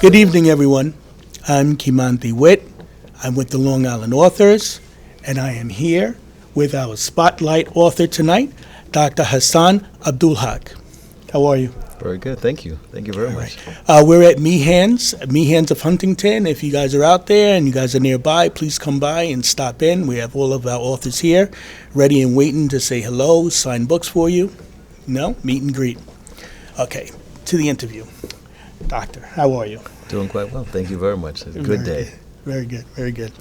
Good evening, everyone. I'm Kimathi Witt. I'm with the Long Island Authors, and I am here with our spotlight author tonight, Dr. Hassan Abdulhaqq. How are you? Very good. Thank you. Thank you very much. We're at Meehan's of Huntington. If you guys are out there and you guys are nearby, please come by and stop in. We have all of our authors here, ready and waiting to say hello, sign books for you. No? Meet and greet. Okay, to the interview. Doctor, how are you? Doing quite well. Thank you very much. It's a good day. Very good, very good.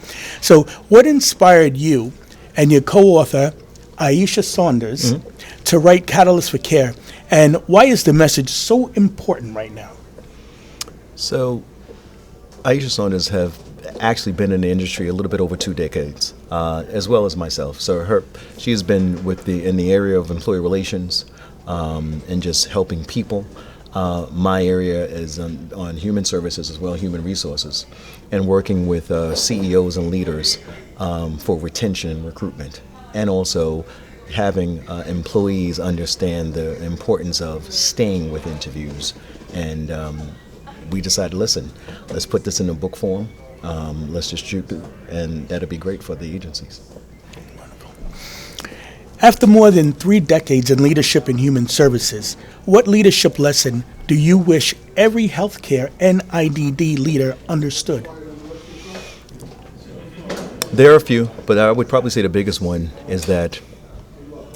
So what inspired you and your co-author, Aishah Saunders, to write Catalyst for Care? And why is the message so important right now? So Aishah Saunders have actually been in the industry a little bit over 2 decades, as well as myself. So she has been in the area of employee relations and just helping people. My area is on human services as well, human resources, and working with CEOs and leaders for retention and recruitment, and also having employees understand the importance of staying with interviews. And we decided, listen, let's put this in a book form, let's distribute it, and that'll be great for the agencies. After more than 3 decades in leadership in human services, what leadership lesson do you wish every healthcare NIDD leader understood? There are a few, but I would probably say the biggest one is that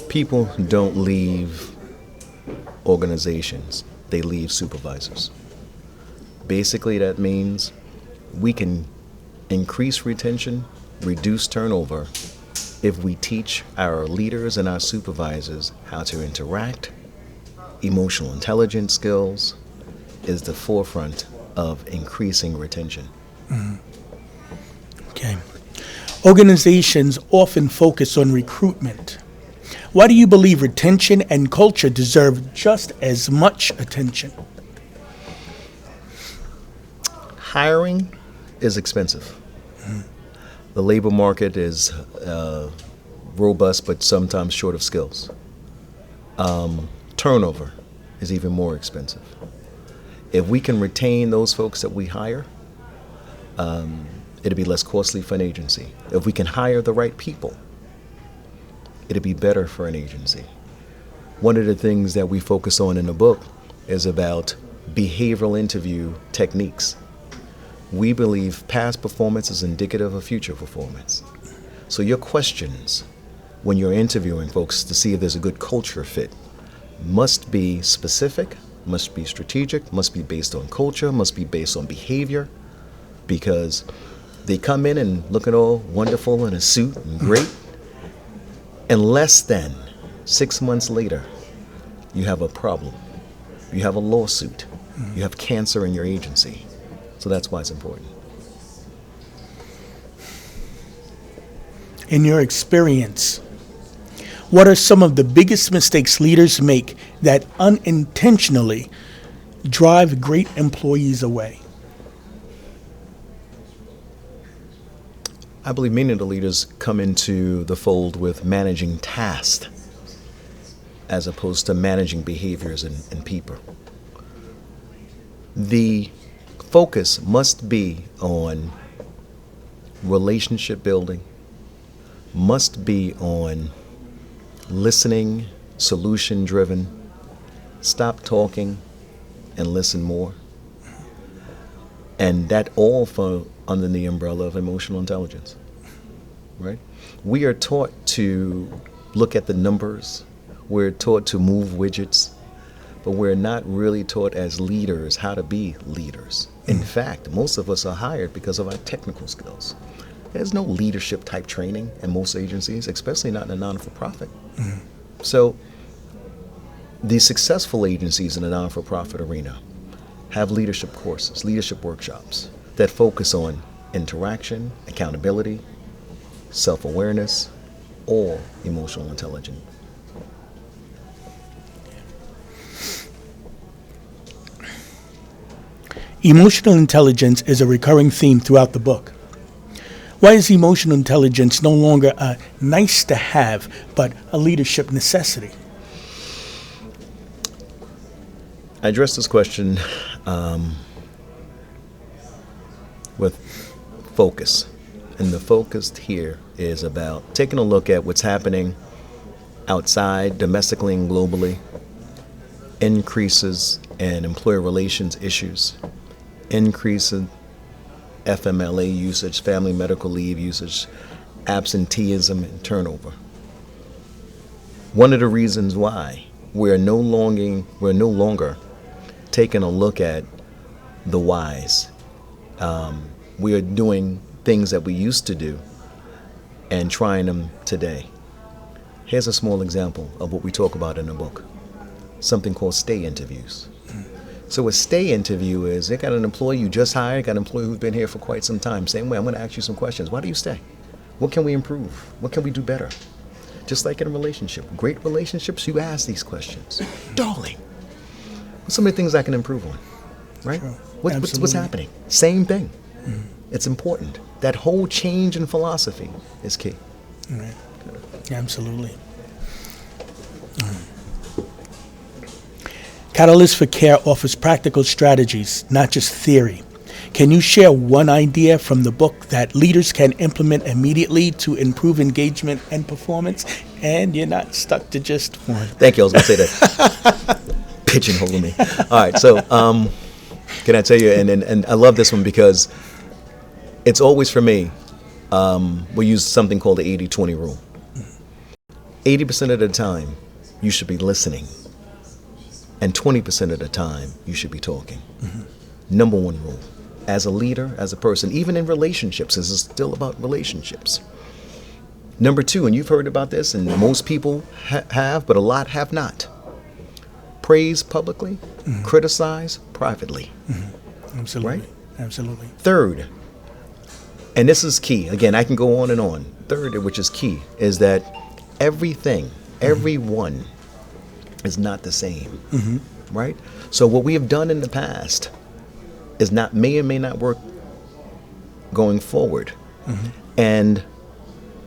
people don't leave organizations, they leave supervisors. Basically, that means we can increase retention, reduce turnover, if we teach our leaders and our supervisors how to interact. Emotional intelligence skills is the forefront of increasing retention. Okay. Organizations often focus on recruitment. Why do you believe retention and culture deserve just as much attention? Hiring is expensive. The labor market is robust, but sometimes short of skills. Turnover is even more expensive. If we can retain those folks that we hire, it'll be less costly for an agency. If we can hire the right people, it'll be better for an agency. One of the things that we focus on in the book is about behavioral interview techniques. We believe past performance is indicative of future performance. So your questions when you're interviewing folks to see if there's a good culture fit must be specific, must be strategic, must be based on culture, must be based on behavior, because they come in and looking all wonderful in a suit and great, and less than 6 months later, you have a problem. You have a lawsuit. You have cancer in your agency. So that's why it's important. In your experience, what are some of the biggest mistakes leaders make that unintentionally drive great employees away? I believe many of the leaders come into the fold with managing tasks as opposed to managing behaviors and people. The focus must be on relationship building, must be on listening, solution driven, stop talking and listen more. And that all fall under the umbrella of emotional intelligence, right? We are taught to look at the numbers, we're taught to move widgets, but we're not really taught as leaders how to be leaders. In fact, most of us are hired because of our technical skills. There's no leadership type training in most agencies, especially not in a non-for-profit. So the successful agencies in the non-for-profit arena have leadership courses, leadership workshops that focus on interaction, accountability, self-awareness, or emotional intelligence. Emotional intelligence is a recurring theme throughout the book. Why is emotional intelligence no longer a nice to have, but a leadership necessity? I addressed this question focus. And the focus here is about taking a look at what's happening outside, domestically and globally, increases in employer relations issues, increase in FMLA usage, family medical leave usage, absenteeism, and turnover. One of the reasons why we're no longer taking a look at the whys. We are doing things that we used to do and trying them today. Here's a small example of what we talk about in the book. Something called stay interviews. So a stay interview is, they got an employee you just hired, got an employee who's been here for quite some time. Same way, I'm going to ask you some questions. Why do you stay? What can we improve? What can we do better? Just like in a relationship. Great relationships, you ask these questions. Darling, what's some of the things I can improve on? Right? Sure. What's happening? Same thing. It's important. That whole change in philosophy is key. Right. Absolutely. Catalyst for Care offers practical strategies, not just theory. Can you share one idea from the book that leaders can implement immediately to improve engagement and performance? And you're not stuck to just one. Thank you. I was going to say that. Pigeonholing me. All right. So, can I tell you? And I love this one because it's always for me. We use something called the 80-20 rule. 80% of the time, you should be listening, and 20% of the time, you should be talking. Number one rule. As a leader, as a person, even in relationships, this is still about relationships. Number two, and you've heard about this, and most people have, but a lot have not. Praise publicly, criticize privately. Absolutely. Right? Absolutely. Third, and this is key. Again, I can go on and on. Third, which is key, is that everything, everyone is not the same. Right? So what we have done in the past is may or may not work going forward. And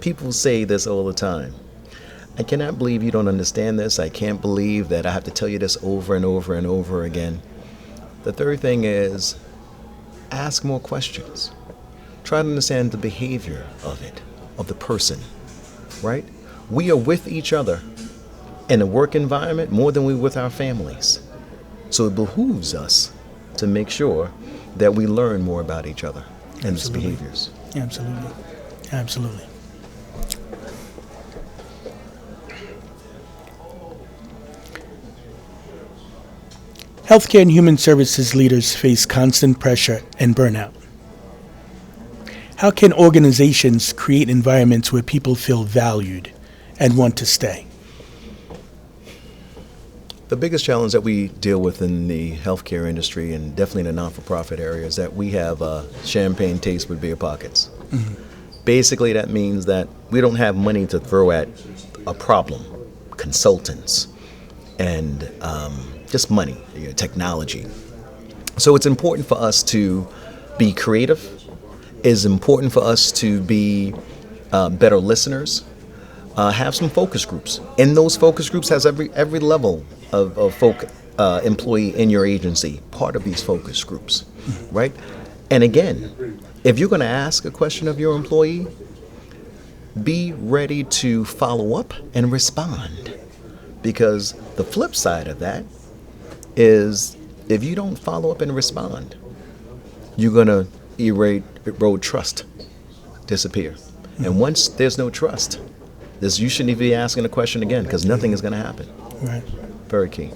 people say this all the time. I cannot believe you don't understand this. I can't believe that I have to tell you this over and over and over again. The third thing is ask more questions. Try to understand the behavior of it, of the person, right? We are with each other in a work environment more than we're with our families. So it behooves us to make sure that we learn more about each other and its behaviors. Absolutely. Absolutely. Healthcare and human services leaders face constant pressure and burnout. How can organizations create environments where people feel valued and want to stay? The biggest challenge that we deal with in the healthcare industry, and definitely in the not-for-profit area, is that we have champagne taste with beer pockets. Basically, that means that we don't have money to throw at a problem, consultants, and just money, technology. So it's important for us to be creative. It's important for us to be better listeners. Have some focus groups. In those focus groups has every level of employee in your agency, part of these focus groups, right? And again, if you're going to ask a question of your employee, be ready to follow up and respond. Because the flip side of that is if you don't follow up and respond, you're going to erode trust, disappear. And once there's no trust, you shouldn't even be asking a question again because nothing is going to happen. Right. Very key.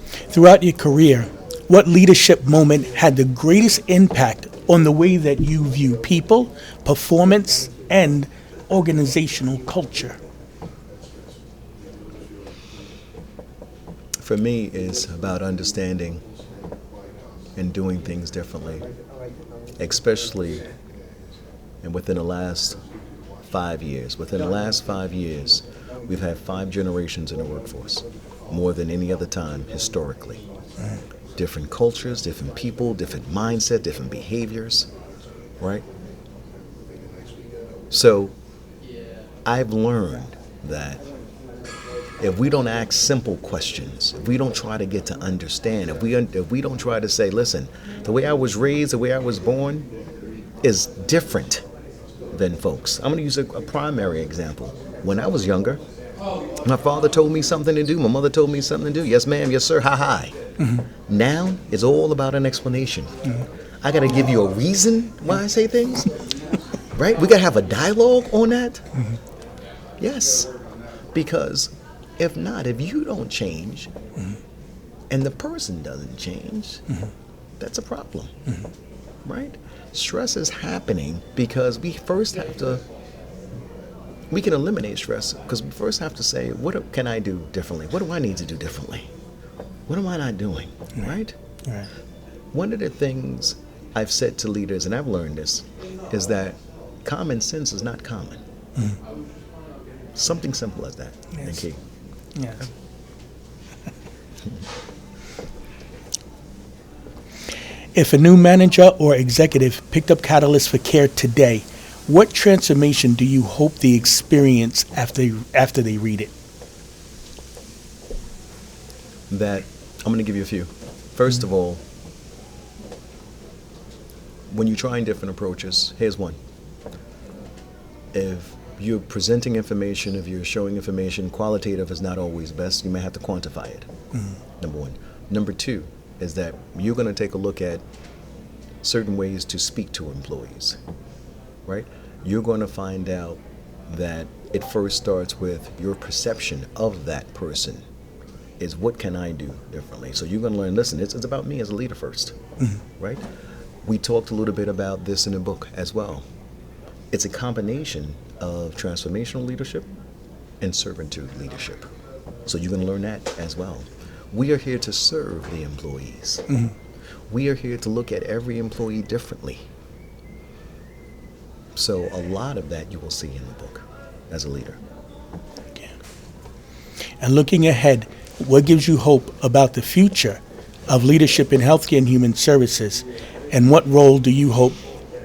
Throughout your career, what leadership moment had the greatest impact on the way that you view people, performance, and organizational culture? For me, it's about understanding and doing things differently, especially within the last 5 years. Within the last 5 years, we've had 5 generations in the workforce, more than any other time historically. Different cultures, different people, different mindset, different behaviors, right? So I've learned that if we don't ask simple questions, if we don't try to get to understand, if we don't try to say, listen, the way I was raised, the way I was born is different than folks. I'm going to use a primary example. When I was younger, my father told me something to do, my mother told me something to do. Yes, ma'am, yes, sir, hi, hi. Mm-hmm. Now it's all about an explanation. Mm-hmm. I got to give you a reason why I say things, right? We got to have a dialogue on that. Mm-hmm. Yes, because if not, if you don't change and the person doesn't change, that's a problem, right? Stress is happening because we can eliminate stress because we first have to say, what can I do differently? What do I need to do differently? What am I not doing, right? Right. One of the things I've said to leaders, and I've learned this, is that common sense is not common. Something simple as that. Yes. Thank you. Yeah. If a new manager or executive picked up Catalyst for Care today, what transformation do you hope they experience after they read it? That I'm going to give you a few. First of all, when you're trying different approaches, here's one. If you're presenting information, if you're showing information, qualitative is not always best. You may have to quantify it, number one. Number two is that you're going to take a look at certain ways to speak to employees, right? You're going to find out that it first starts with your perception of that person is what can I do differently? So you're going to learn, listen, it's about me as a leader first, right? We talked a little bit about this in the book as well. It's a combination of transformational leadership and servitude leadership. So you're going to learn that as well. We are here to serve the employees. We are here to look at every employee differently. So a lot of that you will see in the book as a leader. Okay. And looking ahead, what gives you hope about the future of leadership in healthcare and human services? And what role do you hope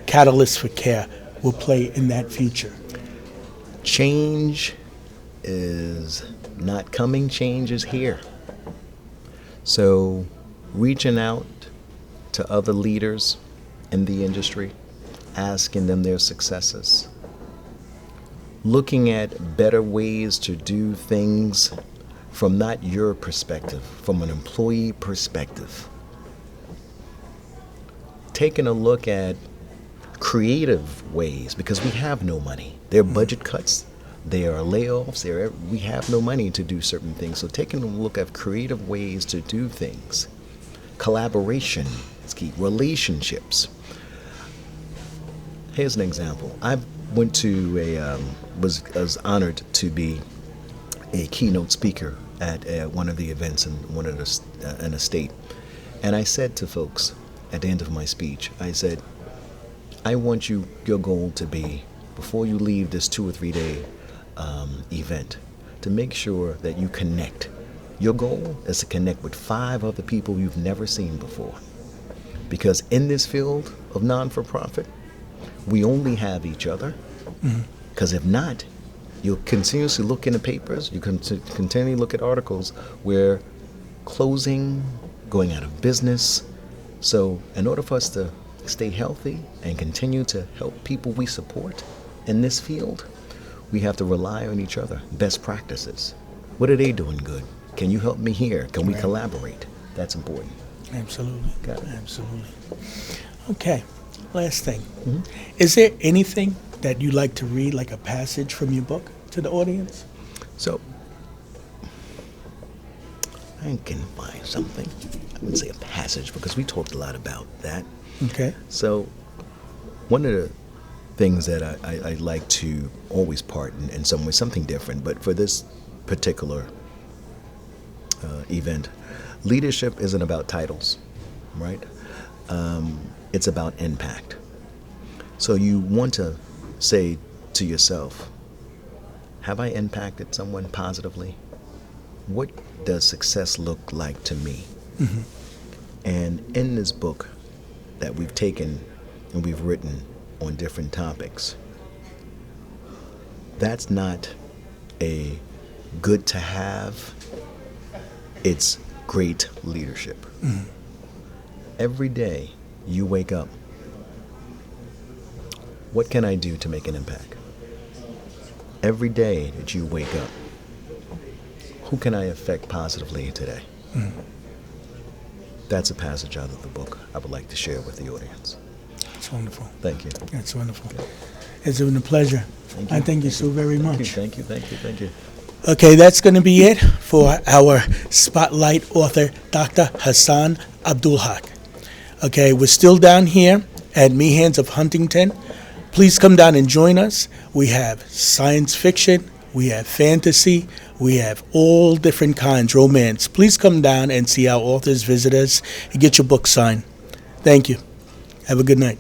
Catalyst for Care will play in that future? Change is not coming, change is here. So reaching out to other leaders in the industry, asking them their successes, looking at better ways to do things from not your perspective, from an employee perspective. Taking a look at creative ways, because we have no money. There are budget cuts, there are layoffs, we have no money to do certain things. So taking a look at creative ways to do things. Collaboration is key. Relationships. Here's an example. I went to was honored to be a keynote speaker at one of the events in in a state. And I said to folks at the end of my speech, I said, I want your goal to be, before you leave this 2 or 3 day event, to make sure that you connect. Your goal is to connect with 5 other people you've never seen before. Because in this field of non-for-profit, we only have each other. Because if not, you'll continuously look in the papers, you can continually look at articles where closing, going out of business. So in order for us to stay healthy and continue to help people we support in this field, we have to rely on each other. Best practices. What are they doing good? Can you help me here? Can we collaborate? That's important. Absolutely. Got it. Absolutely. Okay. Last thing. Is there anything that you'd like to read, like a passage from your book, to the audience? So, I can find something. I wouldn't say a passage because we talked a lot about that. Okay. So, one of the things that I like to always part in some way, something different, but for this particular event, leadership isn't about titles, right? It's about impact. So you want to say to yourself, have I impacted someone positively? What does success look like to me? And in this book that we've taken and we've written on different topics, that's not a good to have. It's great leadership. Every day you wake up, what can I do to make an impact? Every day that you wake up, who can I affect positively today? That's a passage out of the book I would like to share with the audience. It's wonderful. Thank you. That's wonderful. It's been a pleasure. Thank you. I thank you so very much. Thank you. Okay, that's going to be it for our Spotlight author, Dr. Hassan Abdulhaqq. Okay, we're still down here at Meehan's of Huntington. Please come down and join us. We have science fiction, we have fantasy, we have all different kinds, romance. Please come down and see our authors, visit us, and get your book signed. Thank you. Have a good night.